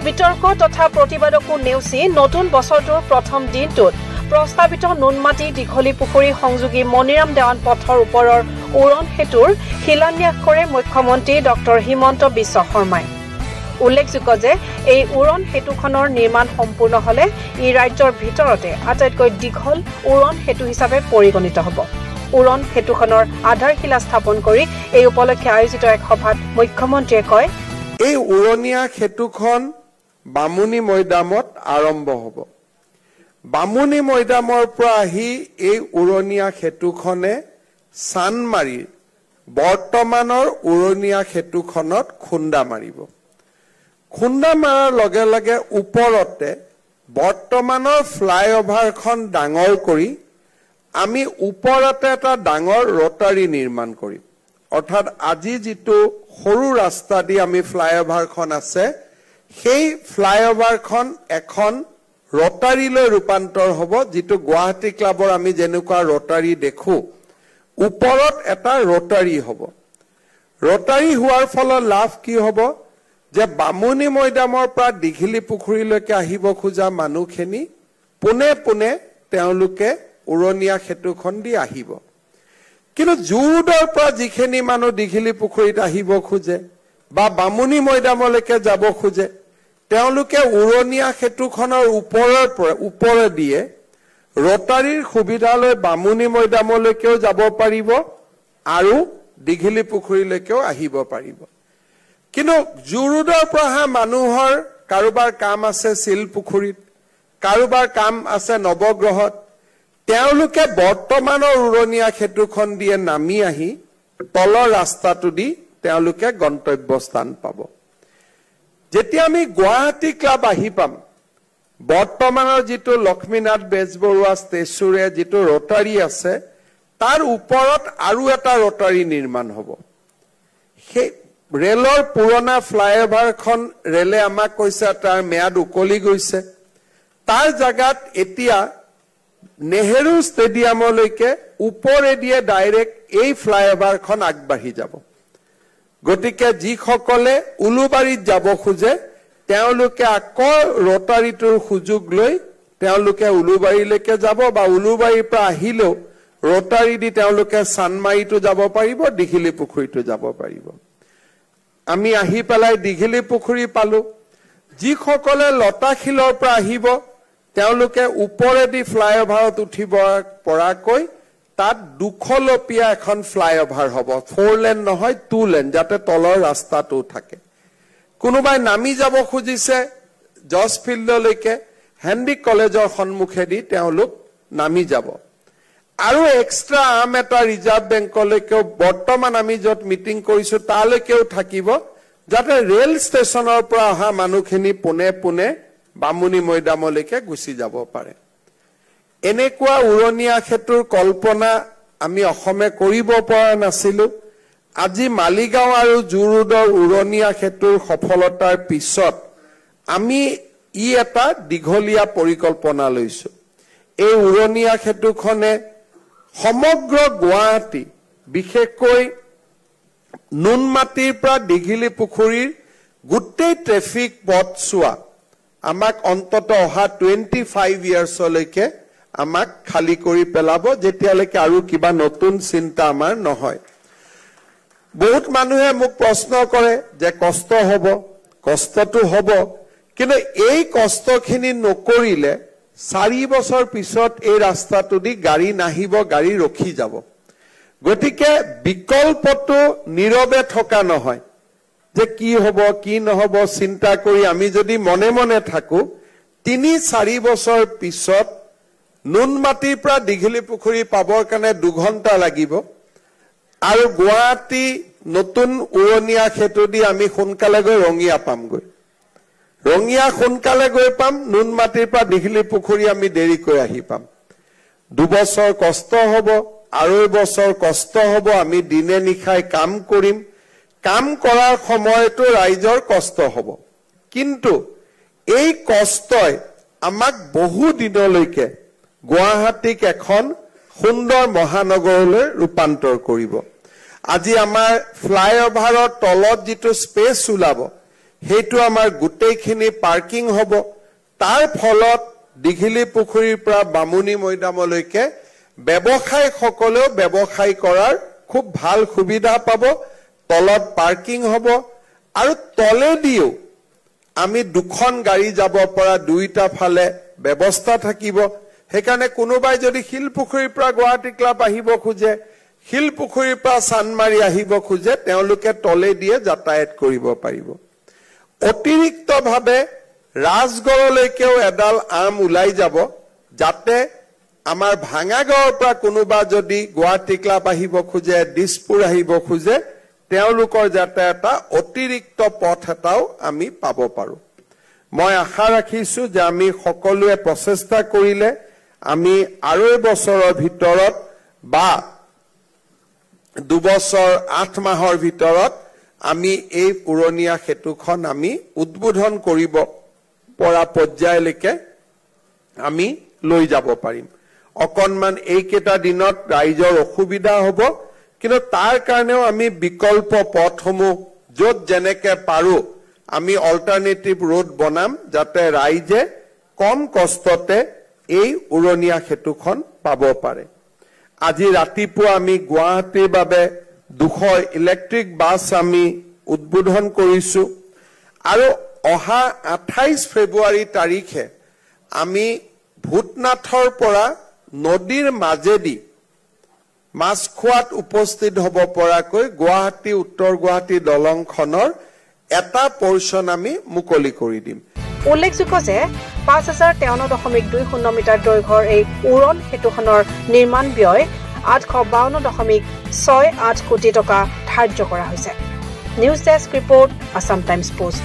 বিতৰ্ক তথা প্ৰতিবাদকো নেওচি নতুন বছৰটোৰ প্ৰথম দিনটোত প্ৰস্তাৱিত নুনমাটি দীঘলী পুখুৰী সংযোগী মণিৰাম দেৱান পথৰ ওপৰৰ উৰণ সেতুৰ শিলান্যাস কৰে মুখ্যমন্ত্ৰী ডক্টৰ হিমন্ত বিশ্ব শৰ্মাই। উল্লেখযোগ্য যে এই উৰণ সেতুখনৰ নিৰ্মাণ সম্পূৰ্ণ হলে ই ৰাজ্যৰ ভিতৰতে আটাইতকৈ দীঘল উৰণ সেতু হিচাপে পৰিগণিত হ'ব। উৰণ সেতুখনৰ আধাৰশিলা স্থাপন কৰি এই উপলক্ষে আয়োজিত এক সভাত মুখ্যমন্ত্ৰীয়ে কয়, এই উৰণীয়া সেতুখন বামুণী মৈদামত আৰম্ভ হ'ব। বামুণী মৈদামৰ পৰা আহি এই উৰণীয়া সেতুখনে চানমাৰীৰ বৰ্তমানৰ উৰণীয়া সেতুখনত খুন্দা মাৰিব। খুন্দা মাৰাৰ লগে লগে ওপৰতে বৰ্তমানৰ ফ্লাইঅভাৰখন ডাঙৰ কৰি আমি ওপৰতে এটা ডাঙৰ ৰটাৰী নিৰ্মাণ কৰিম। অৰ্থাৎ আজি যিটো সৰু ৰাস্তা দি আমি ফ্লাইঅভাৰখন আছে, সেই ফ্লাইঅভাৰখন এখন ৰটাৰীলৈ ৰূপান্তৰ হ'ব, যিটো গুৱাহাটী ক্লাবৰ আমি যেনেকুৱা ৰটাৰী দেখো, ওপৰত এটা ৰটাৰী হ'ব। ৰটাৰী হোৱাৰ ফলত লাভ কি হ'ব যে বামুণী মৈদামৰ পৰা দীঘলী পুখুৰীলৈকে আহিব খোজা মানুহখিনি পোনে পোনে তেওঁলোকে উৰণীয়া সেতুখন দি আহিব। কিন্তু জুৰোডৰ পৰা যিখিনি মানুহ দীঘলী পুখুৰীত আহিব খোজে বা বামুণী মৈদামলৈকে যাব খোজে, তেওঁলোকে উৰণীয়া সেতুখনৰ ওপৰেদিয়ে ৰটাৰীৰ সুবিধা লৈ বামুণী মৈদামলৈকেও যাব পাৰিব আৰু দীঘলী পুখুৰীলৈকেও আহিব পাৰিব। কিন্তু জুৰোডৰ পৰা অহা মানুহৰ কাৰোবাৰ কাম আছে শিলপুখুৰীত, কাৰোবাৰ কাম আছে নৱগ্ৰহত, তেওঁলোকে বৰ্তমানৰ উৰণীয়া সেতুখন দিয়ে নামি আহি তলৰ ৰাস্তাটো দি তেওঁলোকে গন্তব্যস্থান পাব। যেতিয়া আমি গুৱাহাটী ক্লাব আহি পাম, বৰ্তমানৰ যিটো লক্ষ্মীনাথ বেজবৰুৱা ষ্টেচুৰে যিটো ৰটাৰী আছে, তাৰ ওপৰত আৰু এটা ৰটাৰী নিৰ্মাণ হ'ব। সেই ৰেলৰ পুৰণা ফ্লাইঅভাৰখন ৰেলে আমাক কৈছে তাৰ ম্যাদ উকলি গৈছে। তাৰ জাগাত এতিয়া নেহেৰু ষ্টেডিয়ামলৈকে ওপৰেদিয়ে ডাইৰেক্ট এই ফ্লাইঅভাৰখন আগবাঢ়ি যাব। গতিকে যিসকলে উলুবাৰীত যাব খোজে তেওঁলোকে আকৌ ৰটাৰীটোৰ সুযোগ লৈ তেওঁলোকে উলুবাৰীলৈকে যাব, বা উলুবাৰীৰ পৰা আহিলেও ৰটাৰী দি তেওঁলোকে চানমাৰীটো যাব পাৰিব, দীঘলী পুখুৰীটো যাব পাৰিব। আমি আহি পেলাই দীঘলী পুখুৰী পালো। যিসকলে লতাশিলৰ পৰা আহিব তেওঁলোকে ওপৰেদি ফ্লাইঅভাৰত উঠিব পৰাকৈ তাত দুখলপীয়া এখন ফ্লাইঅভাৰ হ'ব। 4 লেন নহয় 2 লেন, যাতে তলৰ ৰাস্তাটো থাকে। কোনোবাই নামি যাব খুজিছে জজ ফিল্ডলৈকে, হেনৰিক কলেজৰ সন্মুখেদি তেওঁলোক নামি যাব। আৰু এক্সট্ৰা আম এটা ৰিজাৰ্ভ বেংকলৈকেও বৰ্তমান আমি য'ত মিটিং কৰিছো তালৈকেও থাকিব, যাতে ৰেল ষ্টেচনৰ পৰা অহা মানুহখিনি পোনে পোনে বামুণী মৈদামলৈকে গুচি যাব পাৰে। এনেকুৱা উৰণীয়া সেতুৰ কল্পনা আমি অসমে কৰিব পৰা নাছিলো। আজি মালিগাঁও আৰু জুৰোডৰ উৰণীয়া সেতুৰ সফলতাৰ পিছত আমি এটা দীঘলীয়া পৰিকল্পনা লৈছো। এই উৰণীয়া সেতুখনে সমগ্ৰ গুৱাহাটী, বিশেষকৈ নুনমাটিৰ পৰা দীঘলী পুখুৰীৰ গোটেই ট্ৰেফিক পথছোৱা আমাক অন্তত অহা 25 ইয়াৰ্ছলৈকে আমাক খালী কৰি পেলাব, যেতিয়ালৈকে আৰু কিবা নতুন চিন্তা আমাৰ নহয়। বহুত মানুহে মোক প্ৰশ্ন কৰে যে কষ্ট হ'ব, কষ্টটো হ'ব, কিন্তু এই কষ্টখিনি নকৰিলে 4 বছৰ পিছত এই ৰাস্তাটো দি গাড়ী নাহিব, গাড়ী ৰখি যাব। গতিকে বিকল্পটো নীৰৱে থকা নহয় যে কি হ'ব কি নহ'ব চিন্তা কৰি আমি যদি মনে মনে থাকো, 3-4 বছৰ পিছত নুনমাটিৰ পৰা দীঘলী পুখুৰী পাবৰ কাৰণে 2 ঘণ্টা লাগিব, আৰু গুৱাহাটী নতুন উৰণীয়া সেতু দি আমি সোনকালে গৈ ৰঙিয়া পামগৈ। ৰঙিয়া সোনকালে গৈ পাম, নুনমাটিৰ পৰা দীঘলী পুখুৰী আমি দেৰিকৈ আহি পাম। 2 বছৰ কষ্ট হ'ব, 2.5 বছৰ কষ্ট হ'ব, আমি দিনে নিশাই কাম কৰিম। কাম কৰাৰ সময়তো ৰাইজৰ কষ্ট হ'ব, কিন্তু এই কষ্টই আমাক বহু দিনলৈকে গুৱাহাটীক এখন সুন্দৰ মহানগৰলৈ ৰূপান্তৰ কৰিব। আজি আমাৰ ফ্লাইঅভাৰৰ তলত যিটো স্পেচ ওলাব, সেইটো আমাৰ গোটেইখিনি পাৰ্কিং হ'ব তাৰ ফলত দীঘলী পুখুৰীৰ পৰা বামুনী মৈদামলৈকে ব্যৱসায় সকলেও ব্যৱসায় কৰাৰ খুব ভাল সুবিধা পাব তলত পাৰ্কিং হ'ব আৰু তলেদিও আমি দুখন গাড়ী যাব পৰা দুইটা ফালে ব্যৱস্থা থাকিব সেইকাৰণে কোনোবাই যদি শিলপুখুৰীৰ পৰা গুৱাহাটী ক্লাব আহিব খোজে শিলপুখুৰীৰ পৰা চানমাৰী আহিব খোজে তেওঁলোকে তলেদিয়ে যাতায়াত কৰিব পাৰিব অতিৰিক্তভাৱে ৰাজগড়লৈকেও এডাল আৰ্ম ওলাই যাব যাতে আমাৰ ভাঙাগাঁৱৰ পৰা কোনোবা যদি গুৱাহাটী ক্লাব আহিব খোজে দিছপুৰ আহিব খোজে তেওঁলোকৰ যাতে এটা অতিৰিক্ত পথ এটাও আমি পাব পাৰো মই আশা ৰাখিছো যে আমি সকলোৱে প্ৰচেষ্টা কৰিলে আমি আৰু বছৰৰ ভিতৰত বা 2 বছৰ 8 মাহৰ ভিতৰত আমি এই উৰণীয়া সেতুখন আমি উদ্বোধন কৰিব পৰা পৰ্যায়লৈকে আমি লৈ যাব পাৰিম অকনমান এইকেইটা দিনত ৰাইজৰ অসুবিধা হ'ব কিন্তু তাৰ কাৰণেও আমি বিকল্প পথসমূহ য'ত যেনেকে পাৰো আমি অল্টাৰনেটিভ ৰোড বনাম যাতে ৰাইজে কম কষ্টতে এই উৰণীয়া সেতুখন পাব পাৰে আজি ৰাতিপুৱা আমি গুৱাহাটীৰ বাবে 200 ইলেক্ট্ৰিক বাছ আমি উদ্বোধন কৰিছো আৰু অহা 28 ফেব্ৰুৱাৰী তাৰিখে আমি ভূতনাথৰ পৰা নদীৰ মাজেদি মাছখোৱাত উপস্থিত হ'ব পৰাকৈ গুৱাহাটী উত্তৰ গুৱাহাটী দলংখনৰ এটা পৰ্চন আমি মুকলি কৰি দিম উল্লেখযোগ্য যে 5053.20 মিটাৰ দৈৰ্ঘ্যৰ এই উৰণ সেতুখনৰ নিৰ্মাণ ব্যয় 852.68 কোটি টকা ধাৰ্য কৰা হৈছে news desk report Assam times post